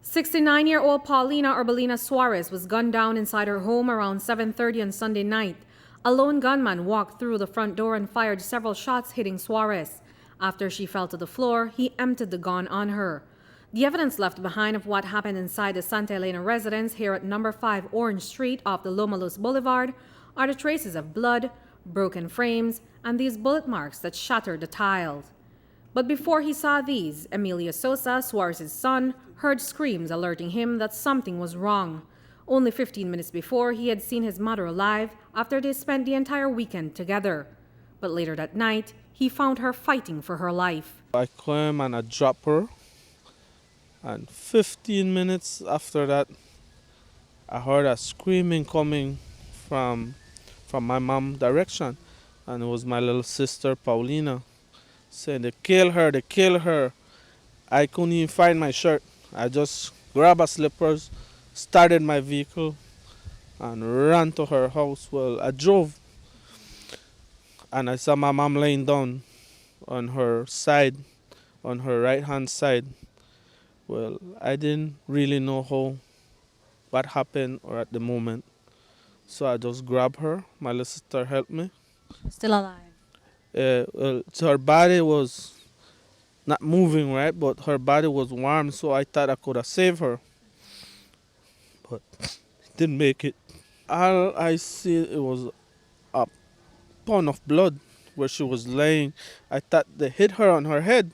69-year-old Paulina Urbelina Suarez was gunned down inside her home around 7:30 on Sunday night. A lone gunman walked through the front door and fired several shots, hitting Suarez. After she fell to the floor, he emptied the gun on her. The evidence left behind of what happened inside the Santa Elena residence here at number 5 Orange Street off the Loma Luz Boulevard are the traces of blood, broken frames, and these bullet marks that shattered the tiles. But before he saw these, Emilio Sosa, Suarez's son, heard screams alerting him that something was wrong. Only 15 minutes before, he had seen his mother alive after they spent the entire weekend together. But later that night, he found her fighting for her life. I came and I dropped her, and 15 minutes after that, I heard a screaming coming from my mom's direction, and it was my little sister Paulina saying, they kill her, they kill her. I couldn't even find my shirt. I just grabbed her slippers, started my vehicle, and ran to her house. Well, I drove, and I saw my mom laying down on her side, on her right-hand side. Well, I didn't really know what happened or at the moment. So I just grabbed her. My little sister helped me. Still alive? So her body was not moving, right? But her body was warm, so I thought I could have saved her. But didn't make it. All I see, it was a pond of blood where she was laying. I thought they hit her on her head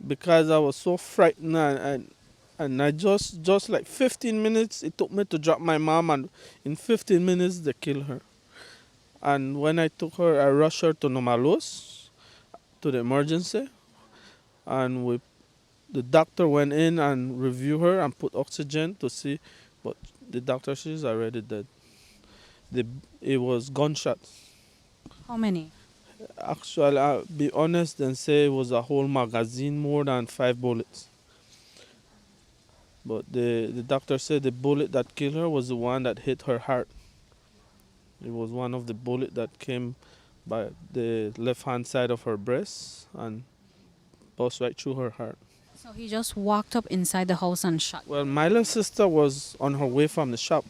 because I was so frightened, and I just like 15 minutes it took me to drop my mom, and in 15 minutes they killed her. And when I took her, I rushed her to Nomalos, to the emergency, and the doctor went in and reviewed her and put oxygen to see, but the doctor says she's already dead. It was gunshots. How many? Actually, I'll be honest and say it was a whole magazine, more than 5 bullets. But the doctor said the bullet that killed her was the one that hit her heart. It was one of the bullets that came by the left-hand side of her breast and passed right through her heart. So he just walked up inside the house and shot? Well, my little sister was on her way from the shop.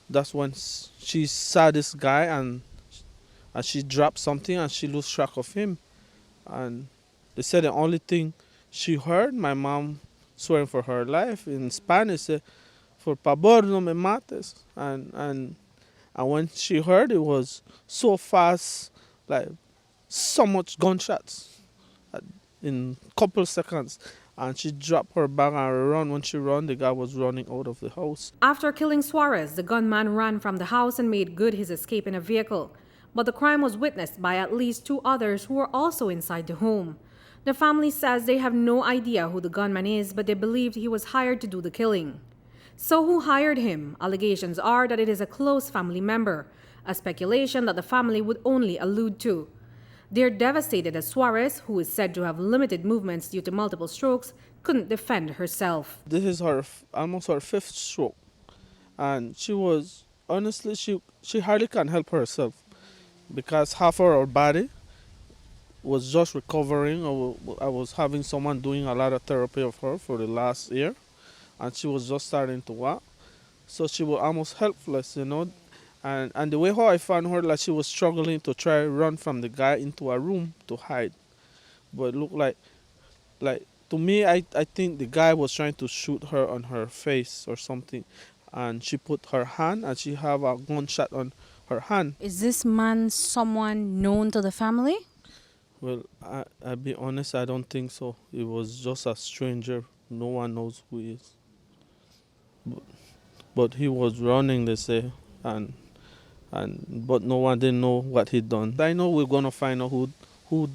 That's when she saw this guy, and she dropped something and she lost track of him. And they said the only thing she heard, my mom swearing for her life in Spanish, said, "For favor, no me mates." And when she heard, it was so fast, like so much gunshots in couple seconds. And she dropped her bag and ran. When she ran, the guy was running out of the house. After killing Suarez, the gunman ran from the house and made good his escape in a vehicle. But the crime was witnessed by at least 2 others who were also inside the home. The family says they have no idea who the gunman is, but they believed he was hired to do the killing. So who hired him? Allegations are that it is a close family member, a speculation that the family would only allude to. They're devastated as Suarez, who is said to have limited movements due to multiple strokes, couldn't defend herself. This is almost her 5th stroke. And she was, honestly, she hardly can help herself because half of her body was just recovering. I was having someone doing a lot of therapy of her for the last year, and she was just starting to walk. So she was almost helpless, And the way how I found her, like she was struggling to try run from the guy into a room to hide. But it looked like to me, I think the guy was trying to shoot her on her face or something. And she put her hand, and she have a gunshot on her hand. Is this man someone known to the family? Well, I'll be honest, I don't think so. It was just a stranger. No one knows who he is. But he was running, they say, but no one didn't know what he'd done. I know we're gonna find out who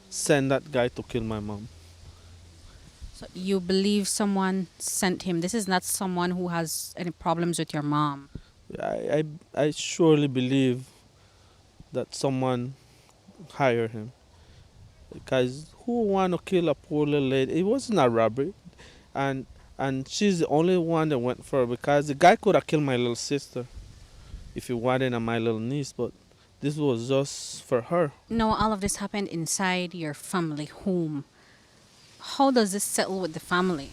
sent that guy to kill my mom. So you believe someone sent him? This is not someone who has any problems with your mom. I surely believe that someone hired him. Because who want to kill a poor little lady? It wasn't a robbery. And she's the only one that went for it, because the guy could have killed my little sister if he wanted my little niece, but this was just for her. No, all of this happened inside your family home. How does this settle with the family?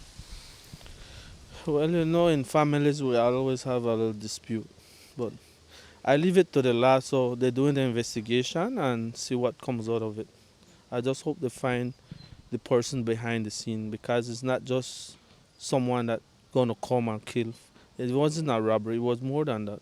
Well, in families we always have a little dispute, but I leave it to the law, so they're doing the investigation and see what comes out of it. I just hope they find the person behind the scene because it's not just someone that gonna come and kill. It wasn't a robbery, it was more than that.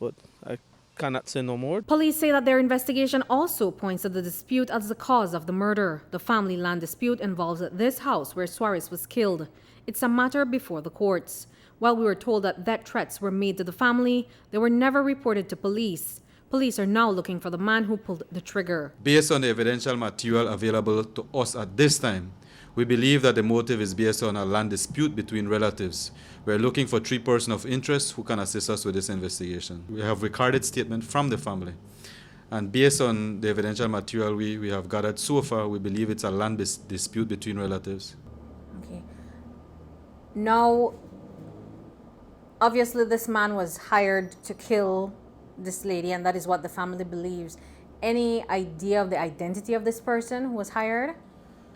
But I cannot say no more. Police say that their investigation also points to the dispute as the cause of the murder. The family land dispute involves this house where Suarez was killed. It's a matter before the courts. While we were told that death threats were made to the family, they were never reported to police. Police are now looking for the man who pulled the trigger. Based on the evidential material available to us at this time, we believe that the motive is based on a land dispute between relatives. We're looking for 3 persons of interest who can assist us with this investigation. We have recorded statement from the family. And based on the evidential material we have gathered so far, we believe it's a land dispute between relatives. Okay. Now, obviously this man was hired to kill this lady, and that is what the family believes. Any idea of the identity of this person who was hired?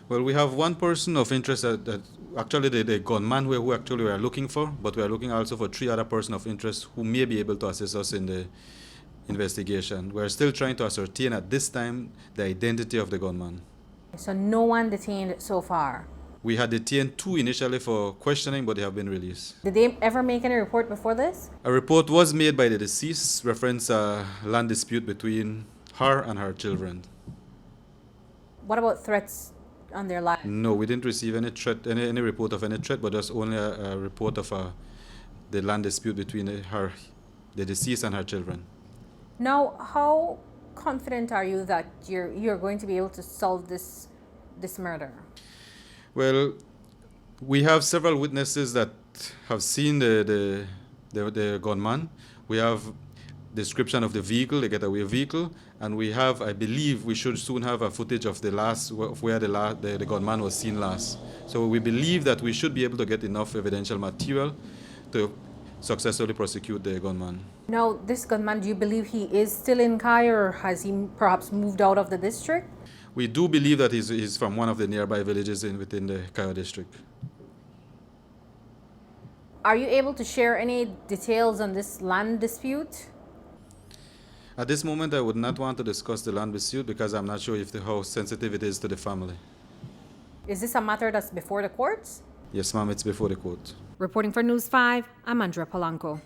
Well, we have 1 person of interest that actually the gunman who actually we are looking for, but we are looking also for 3 other persons of interest who may be able to assist us in the investigation. We're still trying to ascertain at this time the identity of the gunman. So no one detained so far. We had detained 2 initially for questioning, but they have been released. Did they ever make any report before this? A report was made by the deceased reference a land dispute between her and her children. What about threats on their life? No, we didn't receive any threat, any report of any threat, but just only a report of the land dispute between the deceased and her children. Now, how confident are you that you're going to be able to solve this murder? Well, we have several witnesses that have seen the gunman. We have description of the vehicle, the getaway vehicle, and we have, I believe, we should soon have a footage of where the gunman was seen last. So we believe that we should be able to get enough evidential material to successfully prosecute the gunman. Now, this gunman, do you believe he is still in Cayo, or has he perhaps moved out of the district? We do believe that he's from one of the nearby villages within the Cayo district. Are you able to share any details on this land dispute? At this moment, I would not want to discuss the land dispute because I'm not sure how sensitive it is to the family. Is this a matter that's before the courts? Yes, ma'am, it's before the court. Reporting for News 5, I'm Andrea Polanco.